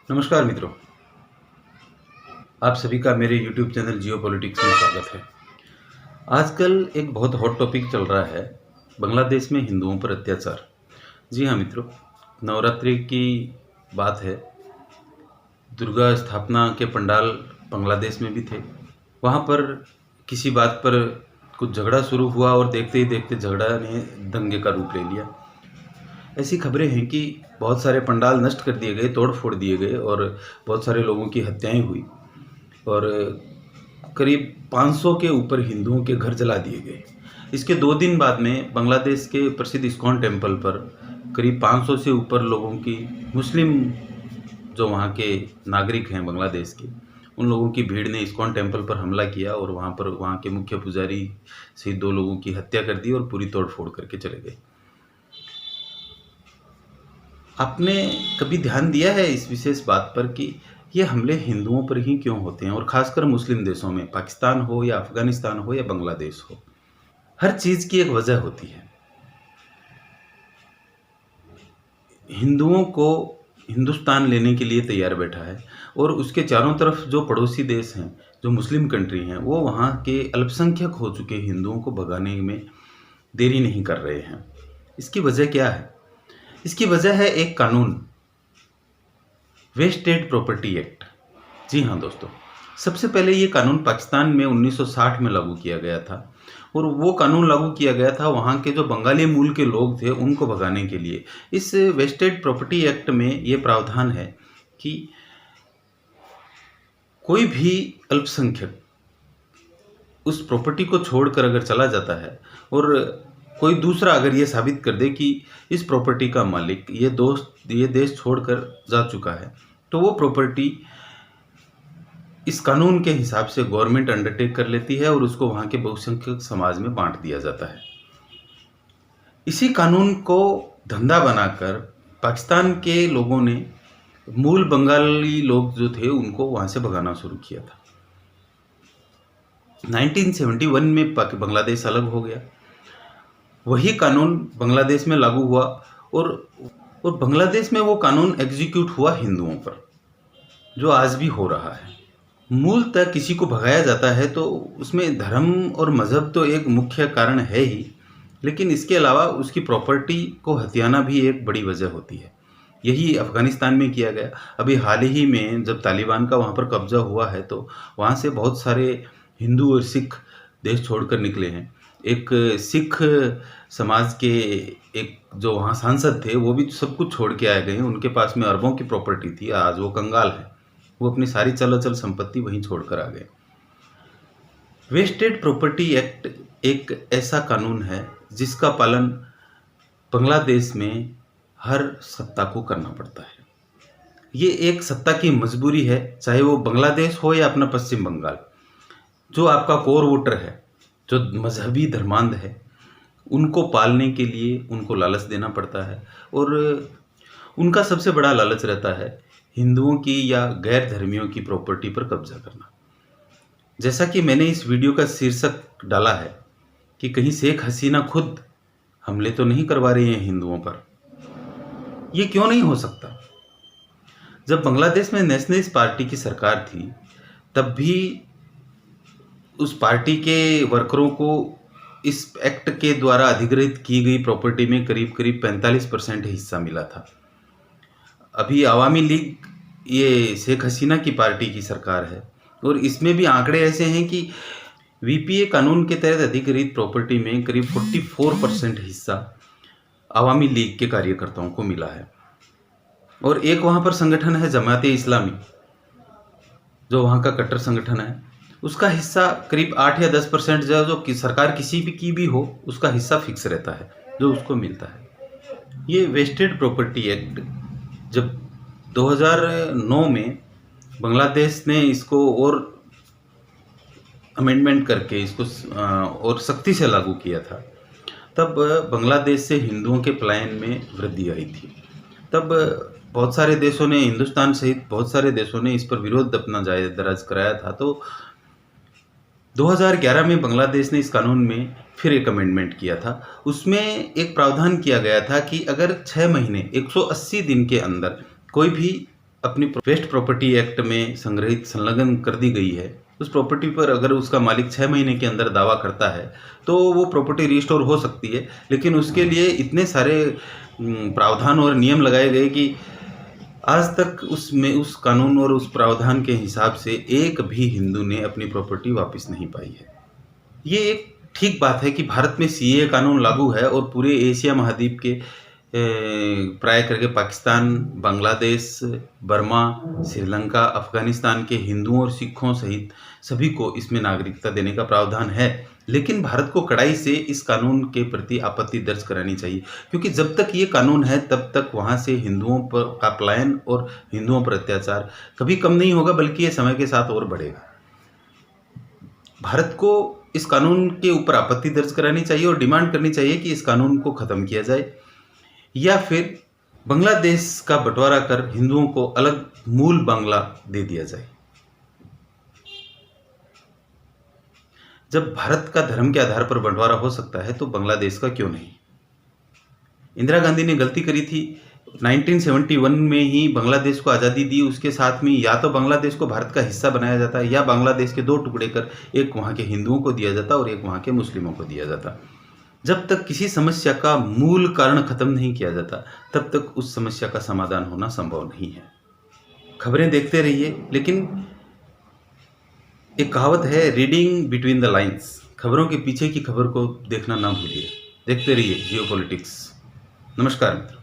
नमस्कार मित्रों, आप सभी का मेरे YouTube चैनल जियो पॉलिटिक्स में स्वागत है। आजकल एक बहुत हॉट टॉपिक चल रहा है, बांग्लादेश में हिंदुओं पर अत्याचार। जी हाँ मित्रों, नवरात्रि की बात है। दुर्गा स्थापना के पंडाल बांग्लादेश में भी थे। वहाँ पर किसी बात पर कुछ झगड़ा शुरू हुआ और देखते ही देखते झगड़ा ने दंगे का रूप ले लिया। ऐसी खबरें हैं कि बहुत सारे पंडाल नष्ट कर दिए गए, तोड़ फोड़ दिए गए और बहुत सारे लोगों की हत्याएं हुई और करीब 500 के ऊपर हिंदुओं के घर जला दिए गए। इसके 2 दिन बाद में बांग्लादेश के प्रसिद्ध इस्कॉन टेम्पल पर करीब 500 से ऊपर लोगों की, मुस्लिम जो वहाँ के नागरिक हैं बांग्लादेश के, उन लोगों की भीड़ ने इस्कॉन टेम्पल पर हमला किया और वहाँ के मुख्य पुजारी सहित 2 लोगों की हत्या कर दी और पूरी तोड़ फोड़ करके चले गए। आपने कभी ध्यान दिया है इस विशेष बात पर कि ये हमले हिंदुओं पर ही क्यों होते हैं, और ख़ासकर मुस्लिम देशों में, पाकिस्तान हो या अफ़गानिस्तान हो या बांग्लादेश हो? हर चीज़ की एक वजह होती है। हिंदुओं को हिंदुस्तान लेने के लिए तैयार बैठा है और उसके चारों तरफ जो पड़ोसी देश हैं, जो मुस्लिम कंट्री हैं, वो वहाँ के अल्पसंख्यक हो चुके हिंदुओं को भगाने में देरी नहीं कर रहे हैं। इसकी वजह क्या है? इसकी वजह है एक कानून, वेस्टेड प्रॉपर्टी एक्ट। जी हाँ दोस्तों, सबसे पहले ये कानून पाकिस्तान में 1960 में लागू किया गया था और वो कानून लागू किया गया था वहाँ के जो बंगाली मूल के लोग थे उनको भगाने के लिए। इस वेस्टेड प्रॉपर्टी एक्ट में ये प्रावधान है कि कोई भी अल्पसंख्यक उस प्रॉपर्टी को छोड़कर अगर चला जाता है और कोई दूसरा अगर ये साबित कर दे कि इस प्रॉपर्टी का मालिक ये देश छोड़कर जा चुका है, तो वो प्रॉपर्टी इस कानून के हिसाब से गवर्नमेंट अंडरटेक कर लेती है और उसको वहाँ के बहुसंख्यक समाज में बांट दिया जाता है। इसी कानून को धंधा बनाकर पाकिस्तान के लोगों ने मूल बंगाली लोग जो थे उनको वहाँ से भगाना शुरू किया था। 1971 में बांग्लादेश अलग हो गया। वही कानून बांग्लादेश में लागू हुआ और बांग्लादेश में वो कानून एग्जीक्यूट हुआ हिंदुओं पर, जो आज भी हो रहा है। मूलतः किसी को भगाया जाता है तो उसमें धर्म और मज़हब तो एक मुख्य कारण है ही, लेकिन इसके अलावा उसकी प्रॉपर्टी को हथियाना भी एक बड़ी वजह होती है। यही अफ़गानिस्तान में किया गया। अभी हाल ही में जब तालिबान का वहाँ पर कब्जा हुआ है तो वहाँ से बहुत सारे हिंदू और सिख देश छोड़कर निकले हैं। एक सिख समाज के एक जो वहाँ सांसद थे वो भी सब कुछ छोड़ के आए गए। उनके पास में अरबों की प्रॉपर्टी थी, आज वो कंगाल है। वो अपनी सारी चल संपत्ति वहीं छोड़कर आ गए। वेस्टेड प्रॉपर्टी एक्ट एक ऐसा कानून है जिसका पालन बांग्लादेश में हर सत्ता को करना पड़ता है। ये एक सत्ता की मजबूरी है, चाहे वो बांग्लादेश हो या अपना पश्चिम बंगाल। जो आपका कोर वोटर है, जो मजहबी धर्मांध है, उनको पालने के लिए उनको लालच देना पड़ता है और उनका सबसे बड़ा लालच रहता है हिंदुओं की या गैर धर्मियों की प्रॉपर्टी पर कब्जा करना। जैसा कि मैंने इस वीडियो का शीर्षक डाला है कि कहीं शेख हसीना खुद हमले तो नहीं करवा रही हैं हिंदुओं पर। ये क्यों नहीं हो सकता? जब बांग्लादेश में नेशनलिस्ट पार्टी की सरकार थी तब भी उस पार्टी के वर्करों को इस एक्ट के द्वारा अधिग्रहित की गई प्रॉपर्टी में करीब 45% हिस्सा मिला था। अभी अवामी लीग ये शेख हसीना की पार्टी की सरकार है और इसमें भी आंकड़े ऐसे हैं कि वीपीए कानून के तहत अधिग्रहित प्रॉपर्टी में करीब 44% हिस्सा अवामी लीग के कार्यकर्ताओं को मिला है। और एक वहाँ पर संगठन है जमाते इस्लामी, जो वहाँ का कट्टर संगठन है, उसका हिस्सा करीब 8 या 10% जो कि सरकार किसी भी की भी हो उसका हिस्सा फिक्स रहता है जो उसको मिलता है। ये वेस्टेड प्रॉपर्टी एक्ट जब 2009 में बांग्लादेश ने इसको और अमेंडमेंट करके इसको और सख्ती से लागू किया था, तब बांग्लादेश से हिंदुओं के पलायन में वृद्धि आई थी। तब बहुत सारे देशों ने, हिंदुस्तान सहित बहुत सारे देशों ने इस पर विरोध अपना दर्ज कराया था। तो 2011 में बांग्लादेश ने इस कानून में फिर एक अमेंडमेंट किया था। उसमें एक प्रावधान किया गया था कि अगर 6 महीने 180 दिन के अंदर कोई भी अपनी वेस्ट प्रॉपर्टी एक्ट में संग्रहित संलग्न कर दी गई है, उस प्रॉपर्टी पर अगर उसका मालिक 6 महीने के अंदर दावा करता है तो वो प्रॉपर्टी रिस्टोर हो सकती है। लेकिन उसके लिए इतने सारे प्रावधान और नियम लगाए गए कि आज तक उसमें उस कानून और उस प्रावधान के हिसाब से एक भी हिंदू ने अपनी प्रॉपर्टी वापस नहीं पाई है। ये एक ठीक बात है कि भारत में सीएए कानून लागू है और पूरे एशिया महाद्वीप के प्राय करके पाकिस्तान, बांग्लादेश, बर्मा, श्रीलंका, अफगानिस्तान के हिंदुओं और सिखों सहित सभी को इसमें नागरिकता देने का प्रावधान है। लेकिन भारत को कड़ाई से इस कानून के प्रति आपत्ति दर्ज करानी चाहिए, क्योंकि जब तक ये कानून है तब तक वहाँ से हिंदुओं पर का पलायन और हिंदुओं पर अत्याचार कभी कम नहीं होगा, बल्कि ये समय के साथ और बढ़ेगा। भारत को इस कानून के ऊपर आपत्ति दर्ज करानी चाहिए और डिमांड करनी चाहिए कि इस कानून को ख़त्म किया जाए, या फिर बांग्लादेश का बंटवारा कर हिंदुओं को अलग मूल बांग्ला दे दिया जाए। जब भारत का धर्म के आधार पर बंटवारा हो सकता है तो बांग्लादेश का क्यों नहीं? इंदिरा गांधी ने गलती करी थी, 1971 में ही बांग्लादेश को आज़ादी दी। उसके साथ में या तो बांग्लादेश को भारत का हिस्सा बनाया जाता या बांग्लादेश के 2 टुकड़े कर एक वहाँ के हिंदुओं को दिया जाता और एक वहाँ के मुस्लिमों को दिया जाता। जब तक किसी समस्या का मूल कारण खत्म नहीं किया जाता तब तक उस समस्या का समाधान होना संभव नहीं है। खबरें देखते रहिए, लेकिन एक कहावत है, रीडिंग बिटवीन द लाइंस, खबरों के पीछे की खबर को देखना ना भूलिए। देखते रहिए जियोपॉलिटिक्स। नमस्कार मित्रों।